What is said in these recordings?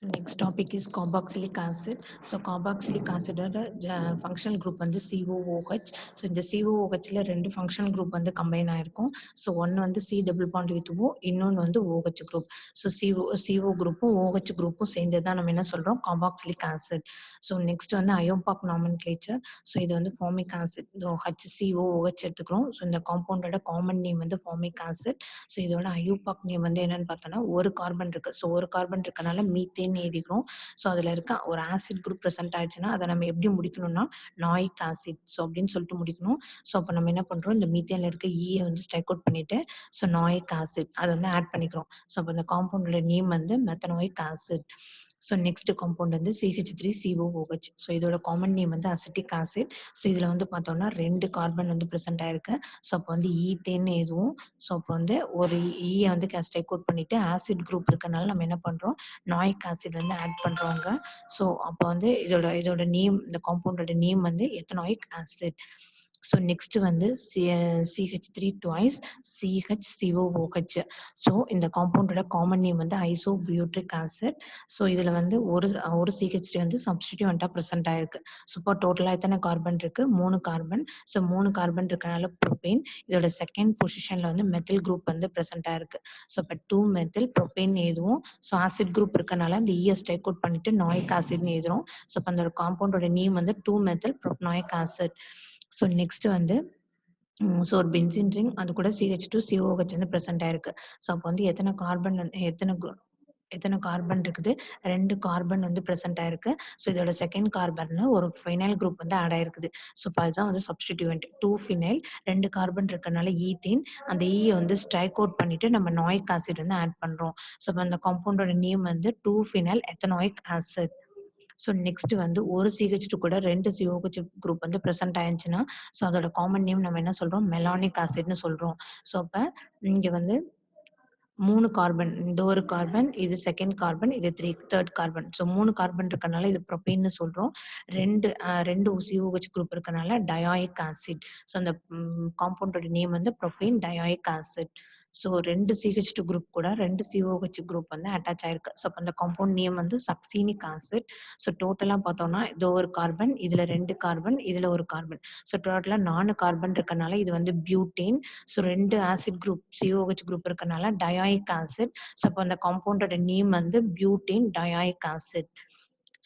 So next topic is carboxylic acid. So carboxylic acid functional group வந்து COOH. So இந்த COOHல ரெண்டு functional group வந்து combine ஆயிருக்கும். So ஒன்னு வந்து C double bond with O, இன்னொன்னு வந்து OH group. So CO குரூப்பும் OH குரூப்பும் சேர்ந்து தான் நம்ம என்ன சொல்றோம் carboxylic acid. So next வந்து IUPAC nomenclature. So இது வந்து formic acid. HCOOH எடுத்துக்கிறோம். So இந்த compoundோட common name வந்து formic acid. So இதோட IUPAC name வந்து என்னன்னு பார்த்தோம்னா ஒரு கார்பன் இருக்கு. ஸோ ஒரு கார்பன் இருக்கனால மீத்தேன் எழுதிக்கிறோம். ஸோ அதில் இருக்க ஒரு ஆசிட் குரூப் ப்ரெசென்ட் ஆயிடுச்சுன்னா அதை நம்ம எப்படி முடிக்கணும்னா நாயிக் ஆசிட் ஸோ அப்படின்னு சொல்லிட்டு முடிக்கணும். ஸோ அப்போ நம்ம என்ன பண்றோம், இந்த மீத்தேன்ல இருக்க ஈயை வந்து ஸ்ட்ரைக் அவுட் பண்ணிட்டு ஸோ நாயிக் ஆசிட் அதை வந்து ஆட் பண்ணிக்கிறோம். ஸோ அப்போ இந்த காம்பவுண்டோட நேம் வந்து methanoic acid. So next compound வந்து CH3COOH. ஸோ இதோட காமன் நேம் வந்து அசிட்டிக் ஆசிட். ஸோ இதில் வந்து பார்த்தோம்னா ரெண்டு கார்பன் வந்து ப்ரெசென்ட் ஆயிருக்கு. ஸோ அப்போ வந்து ஈத்தேன்னு எதுவும் ஸோ அப்போ வந்து ஒரு ஈயை வந்து ஸ்ட்ரைக் அவுட் பண்ணிட்டு ஆசிட் குரூப் இருக்கனால நம்ம என்ன பண்றோம் நாயிக் ஆசிட் வந்து ஆட் பண்றோங்க. ஸோ அப்போ வந்து இதோட நேம் இந்த காம்பவுண்டோட நேம் வந்து எத்தனாயிக் ஆசிட். ஸோ நெக்ஸ்ட் வந்து CH3 ட்வைஸ் CHCOOH. ஸோ இந்த காம்பவுண்டோட காமன் நேம் வந்து ஐசோபியூட்ரிக் ஆசிட். ஸோ இதில் வந்து ஒரு CH3 வந்து சப்ஸ்டிடியூவண்ட்டாக ப்ரெசென்ட் ஆயிருக்கு. ஸோ இப்போ டோட்டலாக எத்தனை கார்பன் இருக்கு, 3 கார்பன். ஸோ 3 கார்பன் இருக்கனால ப்ரோபேன். இதோட செகண்ட் பொசிஷன்ல வந்து மெத்தில் குரூப் வந்து ப்ரெசென்ட் ஆயிருக்கு. ஸோ இப்போ 2 மெத்தில் ப்ரோபேன் எழுதுவோம். ஸோ ஆசிட் குரூப் இருக்கனால இந்த ஈயை ஸ்ட்ரைக் அவுட் பண்ணிட்டு நாயிக் ஆசிட்னு எழுதுறோம். ஸோ இப்போ அந்த காம்பவுண்டோட நேம் வந்து 2 மெத்தில் ப்ரோபனாயிக் ஆசிட். ஸோ நெக்ஸ்ட் வந்து ஸோ ஒரு பென்சின் ரிங் அது கூட CH2COOH வந்து ப்ரெசென்ட் ஆயிருக்கு. ஸோ அப்போ வந்து எத்தனை கார்பன் இருக்குது, 2 கார்பன் வந்து ப்ரெசென்ட் ஆயிருக்கு. ஸோ இதோட செகண்ட் கார்பன்ல ஒரு ஃபைனைல் குரூப் வந்து ஆட் ஆயிருக்குது. ஸோ இப்போ அதுதான் வந்து சப்ஸ்டிடியூவன்ட் 2 ஃபினைல். 2 கார்பன் இருக்கனால ஈத்தேன். அந்த ஈயை வந்து ஸ்ட்ரைக் அவுட் பண்ணிட்டு நம்ம நாயிக் ஆசிட் வந்து ஆட் பண்றோம். ஸோ அந்த காம்பவுண்டோட நேம் வந்து 2 phenyl ethanoic acid. So next வந்து ஒரு CH2 கூட 2 COOH குரூப் வந்து ப்ரெசென்ட் ஆயிருச்சுன்னா ஸோ அதோட காமன் நேம் நம்ம என்ன சொல்றோம் மெலானிக் ஆசிட்னு சொல்றோம். ஸோ அப்ப இங்க வந்து 3 கார்பன், இந்த ஒரு கார்பன், இது செகண்ட் கார்பன், இது தேர்ட் கார்பன். ஸோ 3 கார்பன் இருக்கனால இது ப்ரோபேன்னு சொல்றோம். ரெண்டு COOH குரூப் இருக்கனால டயாயிக் ஆசிட். ஸோ அந்த காம்பவுண்டோட நேம் வந்து propane dioic acid. So 2 CH2 group கூட 2 COOH குரூப் வந்து அட்டாச் ஆயிருக்கு. ஸோ அப்போ அந்த காம்பவுண்ட் நேம் வந்து சக்சீனிக் ஆசிட். ஸோ டோட்டலா பார்த்தோம்னா இது ஒரு கார்பன், இதுல 2 கார்பன், இதுல ஒரு கார்பன். ஸோ டோட்டலா 4 கார்பன் இருக்கனால இது வந்து butane. So 2 acid group COOH group இருக்கனால டயாயிக் ஆசிட். ஸோ அப்போ அந்த காம்பவுண்டோட நேம் வந்து பியூட்டேன் டயாயிக் ஆசிட்.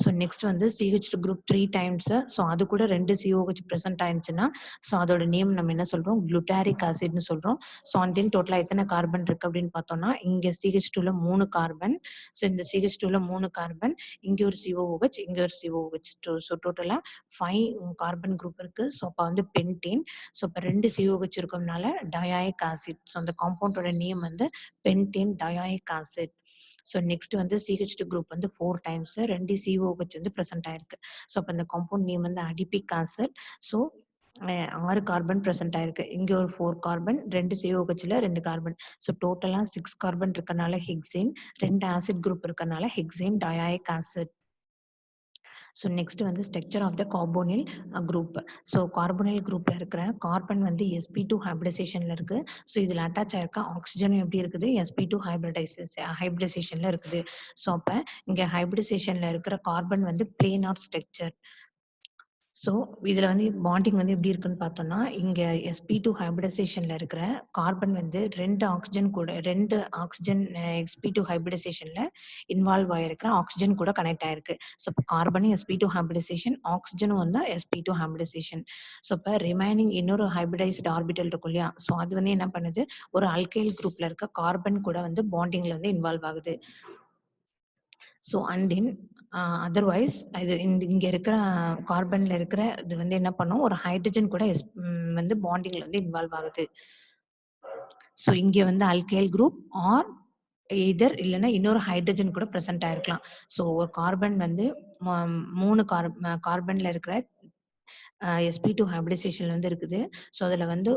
ஸோ நெக்ஸ்ட் வந்து CH2 குரூப் 3 டைம்ஸ். ஸோ அது கூட 2 COOH ப்ரெசென்ட் ஆயிருச்சுன்னா ஸோ அதோட நேம் நம்ம என்ன சொல்றோம் குளுட்டாரிக் ஆசிட்னு சொல்றோம். ஸோ அண்ட் தென் டோட்டலா எத்தனை கார்பன் இருக்கு அப்படின்னு பார்த்தோம்னா இங்க CH2ல 3 கார்பன். ஸோ இந்த CH2ல 3 கார்பன், இங்க ஒரு COOH, இங்க ஒரு COOH. ஸோ டோட்டலா 5 கார்பன் குரூப் இருக்கு. ஸோ அப்போ வந்து பென்டேன். ஸோ இப்போ 2 COOH இருக்கறதுனால டயாயிக் ஆசிட். ஸோ அந்த காம்பவுண்டோட நேம் வந்து பென்டேன் டயாயிக் ஆசிட். ஸோ நெக்ஸ்ட் வந்து CH2 குரூப் வந்து 4 டைம்ஸ் 2 COOH வந்து ப்ரெசென்ட் ஆயிருக்கு. ஸோ அப்போ இந்த காம்பவுண்ட் நேம் வந்து adipic acid. So 6 carbon present ஆயிருக்கு. இங்க ஒரு 4 கார்பன், 2 COOHல 2 கார்பன். ஸோ டோட்டலா 6 கார்பன் இருக்கனால ஹெக்சேன், 2 ஆசிட் குரூப் இருக்கனால hexane dioic acid. So next வந்து structure of the carbonyl group. So carbonyl குரூப்ல இருக்கிற கார்பன் வந்து sp2 ஹைபிரிடைசேஷன்ல இருக்கு. ஸோ இதுல அட்டாச் ஆயிருக்க ஆக்சிஜனும் எப்படி இருக்குது sp2 ஹைபிரிடைசேஷன்ல இருக்குது. ஸோ அப்ப இங்க ஹைபிரிடைசேஷன்ல இருக்கிற கார்பன் வந்து பிளேனார் ஸ்ட்ரக்சர். ஸோ இதுல வந்து பாண்டிங் வந்து எப்படி இருக்குன்னு பார்த்தோம்னா இங்க sp2 ஹைபிரிடைசேஷன்ல இருக்கிற கார்பன் வந்து 2 ஆக்சிஜன் sp2 ஹைபிரிடைசேஷன்ல இன்வால்வ் ஆயிருக்கிற ஆக்சிஜன் கூட கனெக்ட் ஆயிருக்கு. ஸோ இப்போ கார்பனும் sp2 ஹைபிரிடைசேஷன், ஆக்சிஜனும் வந்து sp2 ஹைபிரிடைசேஷன். ஸோ இப்போ ரிமைனிங் இன்னொரு ஹைபிரிடைஸ்டு ஆர்பிட்டல் இருக்கும் இல்லையா, ஸோ அது வந்து என்ன பண்ணுது ஒரு அல்கைல் குரூப்ல இருக்க கார்பன் கூட வந்து பாண்டிங்ல வந்து இன்வால்வ் ஆகுது. ஸோ அண்ட் தென் அதர்வைஸ் இது இங்க இருக்கிற கார்பன்ல இருக்கிற இது வந்து என்ன பண்ணும் ஒரு ஹைட்ரஜன் கூட வந்து பாண்டிங்ல வந்து இன்வால்வ் ஆகுது. ஸோ இங்க வந்து அல்கைல் குரூப் ஆர் எதர் இல்லைன்னா இன்னொரு ஹைட்ரஜன் கூட ப்ரெசென்ட் ஆயிருக்கலாம். ஸோ ஒரு கார்பன் வந்து 3 கார்பன்ல இருக்கிற sp2 ஹைபிரிடைசேஷன்ல வந்து இருக்குது. ஸோ அதுல வந்து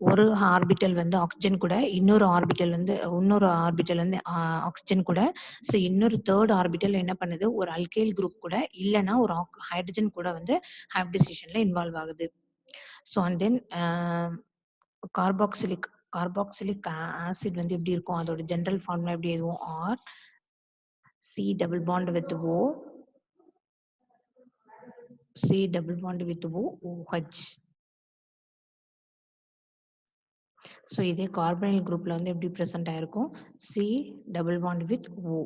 ஒரு ஆர்பிட்டல் வந்து ஆக்சிஜன் கூட, இன்னொரு ஆர்பிட்டல் வந்து ஆக்சிஜன் கூட. ஸோ இன்னொரு தேர்ட் ஆர்பிட்டல் என்ன பண்ணுது ஒரு அல்கைல் குரூப் கூட இல்லைன்னா ஒரு ஹைட்ரஜன் கூட வந்து ஹைபிரிடைசேஷன்ல இன்வால்வ் ஆகுது. So and then carboxylic acid வந்து எப்படி இருக்கும், அதோட ஜெனரல் ஃபார்முலா எப்படி எதுவும் C double bond with O, C double bond with O, OH. So இதே கார்பனைல் குரூப்ல வந்து எப்படி ப்ரெசென்ட் ஆயிருக்கும்? C double bond with O.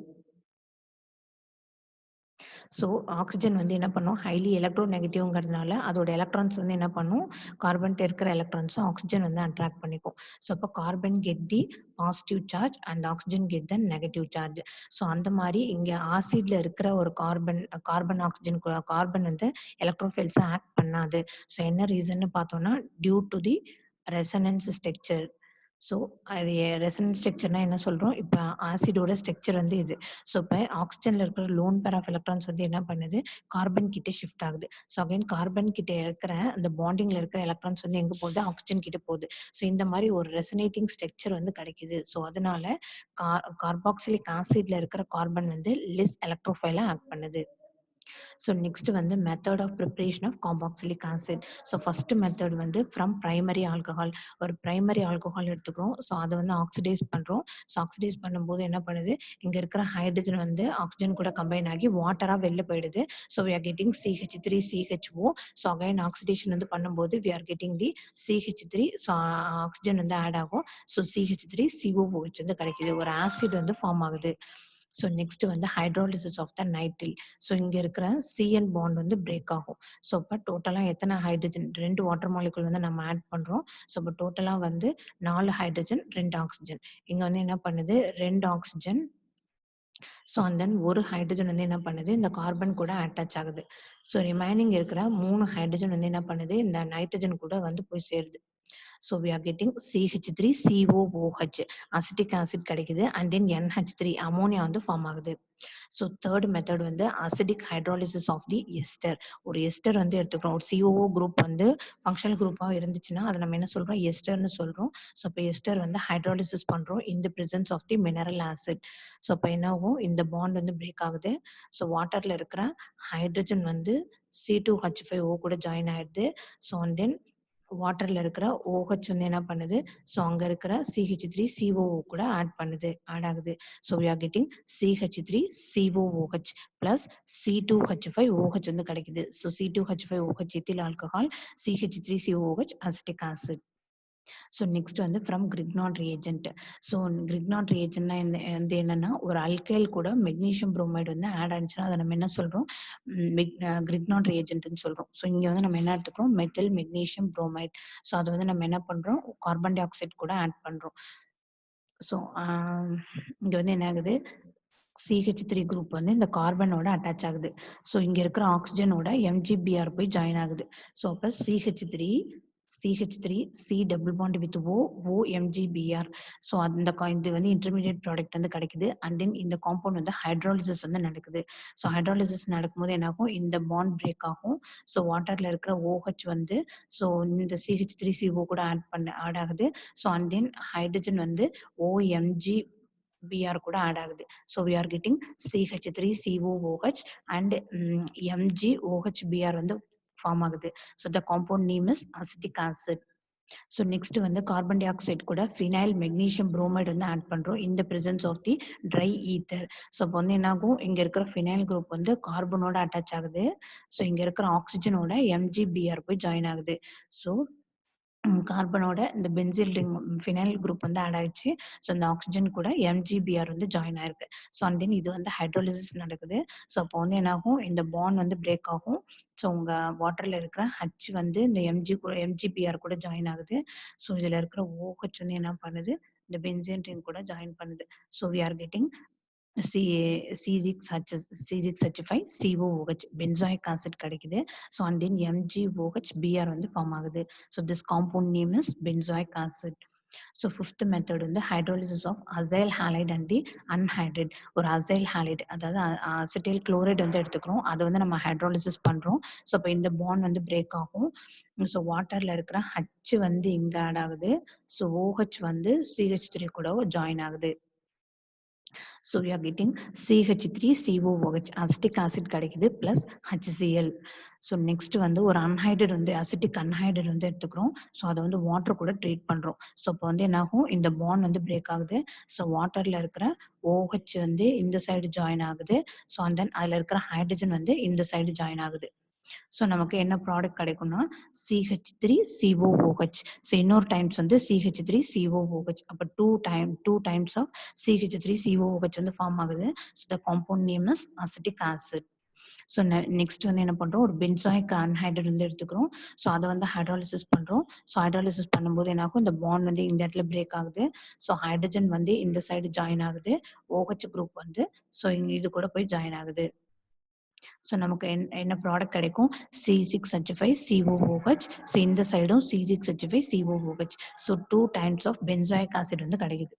So oxygen வந்து என்ன பண்ணும்? ஹைலி எலக்ட்ரோ நெகட்டிவ்ங்கிறதுனால அதோட எலக்ட்ரான்ஸ் வந்து என்ன பண்ணும்? கார்பன்ட்ட இருக்கிற எலக்ட்ரான்ஸும் ஆக்ஸிஜன் வந்து அட்ராக்ட் பண்ணிக்கும். ஸோ அப்போ carbon get the positive charge and oxygen get the negative charge. So அந்த மாதிரி இங்க ஆசிட்ல இருக்கிற ஒரு கார்பன் ஆக்ஸிஜன் கார்பன் வந்து எலக்ட்ரோஃபைல்ஸ் ஆக்ட் பண்ணாது. ஸோ என்ன ரீசன்னு பார்த்தோம்னா due to the resonance structure. So அது ரெசனன்ஸ் ஸ்ட்ரக்சர்னா என்ன சொல்றோம்? இப்ப ஆசிடோட ஸ்ட்ரக்சர் வந்து இது. ஸோ இப்ப ஆக்ஸிஜன்ல இருக்கிற லோன் பேர் ஆஃப் எலக்ட்ரான்ஸ் வந்து என்ன பண்ணுது? கார்பன் கிட்ட ஷிஃப்ட் ஆகுது. ஸோ அகைன் கார்பன் கிட்ட இருக்கிற அந்த பாண்டிங்ல இருக்கிற எலக்ட்ரான்ஸ் வந்து எங்க போகுது? ஆக்ஸிஜன் கிட்ட போகுது. ஸோ இந்த மாதிரி ஒரு ரெசனேட்டிங் ஸ்ட்ரக்சர் வந்து கிடைக்குது. ஸோ அதனால கார்பாக்சிலிக் ஆசிட்ல இருக்கிற கார்பன் வந்து லெஸ் எலக்ட்ரோஃபைலா ஆக்ட் பண்ணுது. ஸோ நெக்ஸ்ட் வந்து method of preparation of carboxylic acid. So first method வந்து ஃப்ரம் பிரைமரி ஆல்கஹால். ஒரு பிரைமரி ஆல்கஹால் எடுத்துக்கிறோம். ஸோ அதை வந்து ஆக்சிடைஸ் பண்றோம். ஸோ ஆக்சிடைஸ் பண்ணும்போது என்ன பண்ணுது? இங்க இருக்கிற ஹைட்ரஜன் வந்து ஆக்சிஜன் கூட கம்பைன் ஆகி வாட்டரா வெளில போயிடுது. So we are getting CH3 CHO. So again oxidation வந்து பண்ணும்போது we are getting the CH3. So oxygen வந்து ஆட் ஆகும். ஸோ CH3 COOH வந்து கிடைக்குது. ஒரு ஆசிட் வந்து ஃபார்ம் ஆகுது. ஸோ நெக்ஸ்ட் வந்து hydrolysis of the nitrile. So இங்க இருக்கிற CN பாண்ட் வந்து பிரேக் ஆகும். ஸோ இப்போ டோட்டலா எத்தனை ஹைட்ரஜன்? 2 வாட்டர் மாலிகுல் வந்து நம்ம ஆட் பண்றோம். ஸோ இப்போ டோட்டலா வந்து 4 ஹைட்ரஜன் 2 ஆக்சிஜன். இங்க வந்து என்ன பண்ணுது? 2 ஆக்சிஜன். ஸோ அண்ட் தென் ஒரு ஹைட்ரஜன் வந்து என்ன பண்ணுது? இந்த கார்பன் கூட அட்டாச் ஆகுது. ஸோ ரிமைனிங் இருக்கிற 3 ஹைட்ரஜன் வந்து என்ன பண்ணுது? இந்த நைட்ரஜன் கூட வந்து போய் சேருது. So we are getting CH3 COOH acetic acid கிடைக்குது. and then NH3 அமோனியா வந்து ஃபார்ம் ஆகுது. ஸோ தேர்ட் மெத்தட் வந்து acidic hydrolysis of the ester. ஒரு எஸ்டர் வந்து எடுத்துக்கிறோம். ஒரு COO குரூப் வந்து ஃபங்க்ஷனல் குரூப்பா இருந்துச்சுன்னா அதை நம்ம என்ன சொல்றோம்? எஸ்டர்னு சொல்றோம். ஸோ இப்போ எஸ்டர் வந்து ஹைட்ராலிசிஸ் பண்றோம் in the presence of the mineral acid. So இப்போ என்ன ஆகும்? இந்த பாண்ட் வந்து பிரேக் ஆகுது. ஸோ வாட்டர்ல இருக்கிற ஹைட்ரஜன் வந்து C2H5O கூட ஜாயின் ஆயிடுது. ஸோ அண்ட் தென் வாட்டர்ல இருக்கிற OH வந்து என்ன பண்ணுது? ஸோ அங்க இருக்கிற CH3 COO கூட ஆட் ஆகுது. So we are getting CH3 COOH plus C2H5OH வந்து கிடைக்குது. So C2H5OH ethyl alcohol, CH3 COOH acetic acid. So next வந்து from Grignard reagent. So Grignard ரியேஜென்ட்னா வந்து என்னன்னா ஒரு அல்கைல் கூட மெக்னீசியம் புரோமைடு வந்து ஆட் ஆனிச்சுன்னா அதை நம்ம என்ன சொல்றோம்? கிரிக்னாட் ரியேஜென்ட்னு சொல்றோம். ஸோ இங்க வந்து நம்ம என்ன எடுத்துக்கிறோம்? Metal magnesium bromide. ஸோ அதை வந்து நம்ம என்ன பண்றோம்? கார்பன் டை ஆக்சைடு கூட ஆட் பண்றோம். ஸோ இங்க வந்து என்ன ஆகுது? CH3 குரூப் வந்து இந்த கார்பனோட அட்டாச் ஆகுது. ஸோ இங்க இருக்கிற ஆக்சிஜனோட MgBr போய் ஜாயின் ஆகுது. ஸோ அப்ப CH3 C double bond with OMgBr. So அந்த இது வந்து இன்டர்மீடியட் ப்ராடக்ட் வந்து கிடைக்குது. அண்ட் தென் இந்த காம்பவுண்ட் வந்து ஹைட்ராலிசிஸ் வந்து நடக்குது. ஸோ ஹைட்ராலிசிஸ் நடக்கும்போது என்ன ஆகும்? இந்த பாண்ட் பிரேக் ஆகும். ஸோ வாட்டர்ல இருக்கிற OH வந்து ஸோ இந்த CH3CO கூட ஆட் ஆகுது. ஸோ அண்ட் தென் ஹைட்ரஜன் வந்து OMgBr கூட ஆட் ஆகுது. So we are getting CH3COOH and MgOHBr வந்து ஃபார்ம் ஆகுது. So the compound name is acetic acid. So next வந்து கார்பன் டை ஆக்சைடு கூட ஃபினைல் மெக்னீசியம் புரோமைடு வந்து ஆட் பண்றோம் in the presence of the dry ether. So இப்போ வந்து என்ன ஆகும்? இங்க இருக்கிற ஃபினைல் குரூப் வந்து கார்பனோட அட்டாச் ஆகுது. ஸோ இங்க இருக்கிற ஆக்சிஜனோட MgBr போய் ஜாயின் ஆகுது. ஸோ கார்பனோட இந்த பென்சில் ரிங் ஃபினைல் குரூப் வந்து ஆட் ஆயிடுச்சு. ஸோ இந்த ஆக்சிஜன் கூட MgBr வந்து ஜாயின் ஆயிருக்கு. ஸோ அண்ட் தென் இது வந்து ஹைட்ரோலிசிஸ் நடக்குது. ஸோ அப்போ வந்து என்ன ஆகும்? இந்த பாண்ட் வந்து பிரேக் ஆகும். ஸோ உங்க வாட்டர்ல இருக்கிற H வந்து இந்த MgBr கூட ஜாயின் ஆகுது. ஸோ இதுல இருக்கிற OH வந்து என்ன பண்ணுது? இந்த பென்சின் ரிங் கூட ஜாயின் பண்ணுது. So we are getting C6H5 COOH benzoic acid கிடைக்குது. ஸோ அண்ட் தென் MgOHBr வந்து ஃபார்ம் ஆகுது. So this compound name is benzoic acid. So fifth method வந்து hydrolysis of acyl halide and the anhydride. ஒரு acyl halide அதாவது acetyl chloride வந்து எடுத்துக்கிறோம். அதை வந்து நம்ம ஹைட்ரோலிசிஸ் பண்றோம். ஸோ இப்போ இந்த பாண்ட் வந்து பிரேக் ஆகும். ஸோ வாட்டர்ல இருக்கிற H வந்து இங்க ஆட் ஆகுது. ஸோ OH வந்து CH3 கூட ஜாயின் ஆகுது. So we are getting CH3COOH acetic acid கிடைக்குது plus HCl. ஸோ நெக்ஸ்ட் வந்து ஒரு அன்ஹைட்ரட் வந்து அசிட்டிக் அன்ஹைட்ரட் வந்து எடுத்துக்கிறோம். ஸோ அதை வந்து வாட்டர் கூட ட்ரீட் பண்றோம். ஸோ இப்போ வந்து என்ன ஆகும், இந்த பாண்ட் வந்து பிரேக் ஆகுது. ஸோ வாட்டர்ல இருக்கிற OH வந்து இந்த சைடு ஜாயின் ஆகுது. ஸோ அண்ட் தென் அதுல இருக்கிற ஹைட்ரஜன் வந்து இந்த சைடு ஜாயின் ஆகுது. ஸோ நமக்கு என்ன ப்ராடக்ட் கிடைக்கும்னா CH3COOH. ஸோ இன்னொரு டைம்ஸ் வந்து CH3COOH. அப்போ டூ டைம்ஸ் ஆஃப் CH3COOH வந்து ஃபார்ம் ஆகுது. So the compound name is acetic acid. So next வந்து என்ன பண்றோம், ஒரு பென்சாயிக் அன்ஹைட்ரட் வந்து எடுத்துக்கிறோம். ஸோ அதை வந்து ஹைட்ராலிசிஸ் பண்றோம். ஸோ ஹைட்ராலிசிஸ் பண்ணும்போது என்ன ஆகும், இந்த பாண்ட் வந்து இந்த இடத்துல பிரேக் ஆகுது. ஸோ ஹைட்ரஜன் வந்து இந்த சைடு ஜாயின் ஆகுது. OH குரூப் வந்து ஸோ இது கூட போய் ஜாயின் ஆகுது. ஸோ நமக்கு என்ன ப்ராடக்ட் கிடைக்கும், C6H5COOH. ஸோ இந்த சைடும் C6H5COOH. So 2 times of benzoic acid வந்து கிடைக்குது.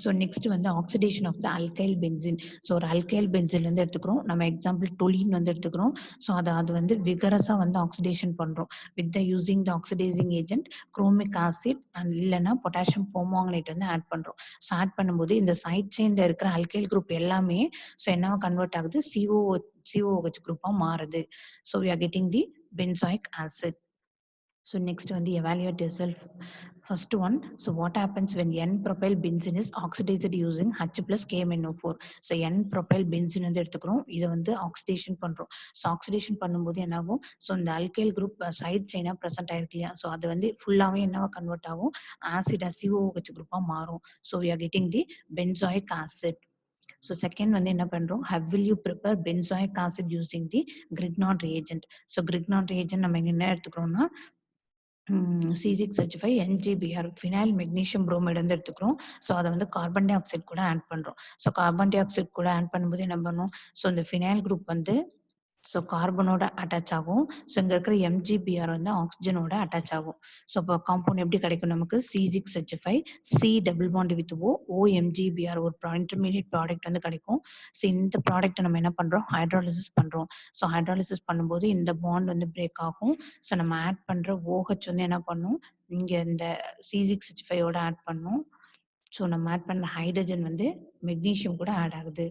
ஸோ நெக்ஸ்ட் வந்து oxidation of the alkyl benzene. So ஒரு அல்கைல் பென்சின் வந்து எடுத்துக்கிறோம். நம்ம எக்ஸாம்பிள் டொலின் வந்து எடுத்துக்கிறோம். ஸோ அது வந்து விகரஸா வந்து ஆக்சிடேஷன் பண்றோம் with the using the oxidising agent chromic acid and இல்லைன்னா பொட்டாசியம் பெர்மாங்கனேட் வந்து ஆட் பண்றோம். ஸோ ஆட் பண்ணும்போது இந்த சைட் செயின்ல இருக்கிற அல்கைல் குரூப் எல்லாமே ஸோ என்னவா கன்வெர்ட் ஆகுது, COOH குரூப்பா மாறுது. So we are getting the benzoic acid. So next one, the evaluate yourself. First one, so what happens when N-propyl benzene is oxidized using H plus KMnO4. So N-propyl benzene வந்து எடுத்துக்கிறோம். இதை வந்து oxidation பண்றோம். So oxidation பண்ணும்போது என்ன ஆகும், so இந்த alkyl group side செயினா present ஆயிருக்கு இல்லையா, ஸோ அது வந்து ஃபுல்லாவே என்னவா கன்வெர்ட் ஆகும், ஆசிடா COOH குரூப்பா மாறும். So we are getting the benzoic acid. So second வந்து என்ன பண்றோம், how will you prepare benzoic acid using the Grignard reagent. So Grignard reagent நம்ம என்ன எடுத்துக்கிறோம்னா C6H5 NGBr phenyl magnesium bromide வந்து எடுத்துக்கிறோம். ஸோ அதை வந்து கார்பன் டை ஆக்சைடு கூட ஆட் பண்றோம். ஸோ கார்பன் டை ஆக்சைடு கூட ஆட் பண்ணும்போது என்ன பண்ணும், ஸோ இந்த ஃபினைல் குரூப் வந்து ஸோ கார்பனோட அட்டாச் ஆகும். ஸோ இங்க இருக்கிற MgBr வந்து ஆக்சிஜனோட அட்டாச் ஆகும். ஸோ இப்போ காம்பவுண்ட் எப்படி கிடைக்கும் நமக்கு, C6H5 C double bond with OMgBr ஒரு இன்டர்மீடியட் ப்ராடக்ட் வந்து கிடைக்கும். ஸோ இந்த ப்ராடக்ட்டை நம்ம என்ன பண்றோம், ஹைட்ராலிசிஸ் பண்றோம். ஸோ ஹைட்ராலிசிஸ் பண்ணும்போது இந்த பாண்ட் வந்து பிரேக் ஆகும். ஸோ நம்ம ஆட் பண்ற OH வந்து என்ன பண்ணும், இங்க இந்த C6H5 ஓட ஆட் பண்ணும். ஸோ நம்ம ஆட் பண்ண ஹைட்ரஜன் வந்து மெக்னீசியம் கூட ஆட் ஆகுது.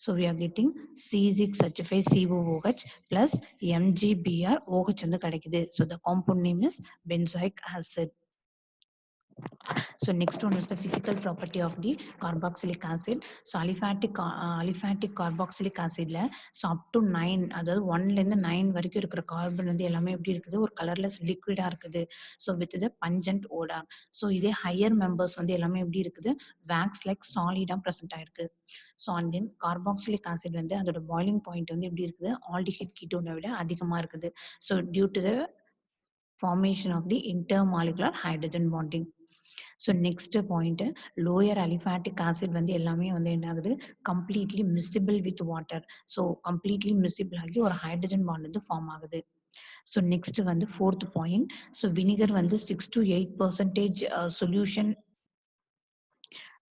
So we are getting C6H5COOH plus MgBr OH வந்து கிடைக்குது. So the compound name is benzoic acid. So next one is the physical property of the carboxylic acid. So aliphatic carboxylic acidல so up to 9, அதாவது 1ல இருந்து 9 வரைக்கும் இருக்கிற carbon வந்து எல்லாமே எப்படி இருக்குது, ஒரு கலர்லெஸ் லிக்விடா இருக்குது. So with the pungent odour. So இதே ஹையர் மெம்பர்ஸ் வந்து எல்லாமே எப்படி இருக்குது, வேக்ஸ் லைக் சாலிடா ப்ரெசென்ட் ஆயிருக்கு. So and then carboxylic acid வந்து அதோட பாய்லிங் பாயிண்ட் வந்து எப்படி இருக்குது, ஆல்டிஹைட் கீட்டோனை விட அதிகமா இருக்குது. So due to the formation of the intermolecular hydrogen bonding. So next point, lower aliphatic acid வந்து எல்லாமே வந்து என்ன ஆகுது, completely miscible with water. So completely miscible ஆகி ஒரு ஹைட்ரஜன் பாண்ட் வந்து ஃபார்ம் ஆகுது. ஸோ நெக்ஸ்ட் வந்து ஃபோர்த் பாயிண்ட், ஸோ வினிகர் வந்து 6 to 8% solution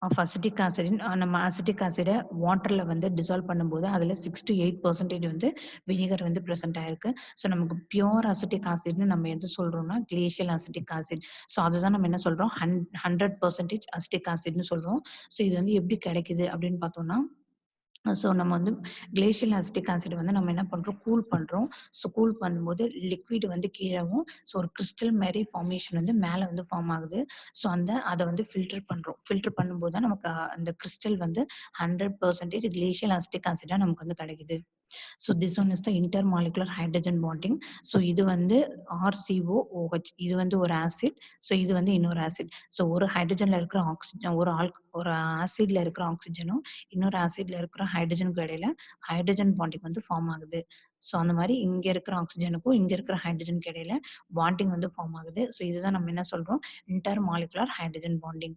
of acetic acid. நம்ம அசிட்டிக் ஆசிடை வாட்டர்ல வந்து டிசால்வ் பண்ணும்போது அதுல 6 to 8% வந்து வினிகர் வந்து ப்ரெசென்ட் ஆயிருக்கு. ஸோ நமக்கு பியோர் அசிட்டிக் ஆசிட்னு நம்ம எது சொல்றோம்னா கிளேஷியல் அசிட்டிக் ஆசிட். ஸோ அதுதான் நம்ம என்ன சொல்றோம், 100% அசிட்டிக் ஆசிட்னு சொல்றோம். ஸோ இது வந்து எப்படி கிடைக்குது அப்படின்னு பார்த்தோம்னா, ஸோ நம்ம வந்து கிளேஷியல் அசிட்டிக் ஆசிட் வந்து நம்ம என்ன பண்றோம், கூல் பண்றோம். ஸோ கூல் பண்ணும்போது லிக்விட் வந்து கீழவும், ஸோ ஒரு கிறிஸ்டல் மாதிரி ஃபார்மேஷன் வந்து மேலே வந்து ஃபார்ம் ஆகுது. ஸோ அதை வந்து ஃபில்டர் பண்றோம். ஃபில்டர் பண்ணும்போது தான் நமக்கு அந்த கிறிஸ்டல் வந்து 100% கிளேஷியல் அசிட்டிக் ஆசிடா நமக்கு வந்து கிடைக்குது. So this one is the intermolecular hydrogen bonding. So இது வந்து RCOOH, இது வந்து ஒரு ஆசிட். ஸோ இது வந்து இன்னொரு ஆசிட். ஸோ ஒரு ஹைட்ரஜன்ல இருக்கிற ஆக்சிஜன், ஒரு ஆசிட்ல இருக்கிற ஆக்சிஜனும் இன்னொரு ஆசிட்ல இருக்கிற ஹைட்ரஜனுக்கு இடையில ஹைட்ரஜன் பாண்டிங் வந்து ஃபார்ம் ஆகுது. ஸோ அந்த மாதிரி இங்க இருக்கிற ஆக்சிஜனுக்கும் இங்க இருக்கிற ஹைட்ரஜனுக்கு இடையில பாண்டிங் வந்து ஃபார்ம் ஆகுது. ஸோ இதுதான் நம்ம என்ன சொல்றோம், இன்டர்மாலிகுலர் ஹைட்ரஜன் பாண்டிங்.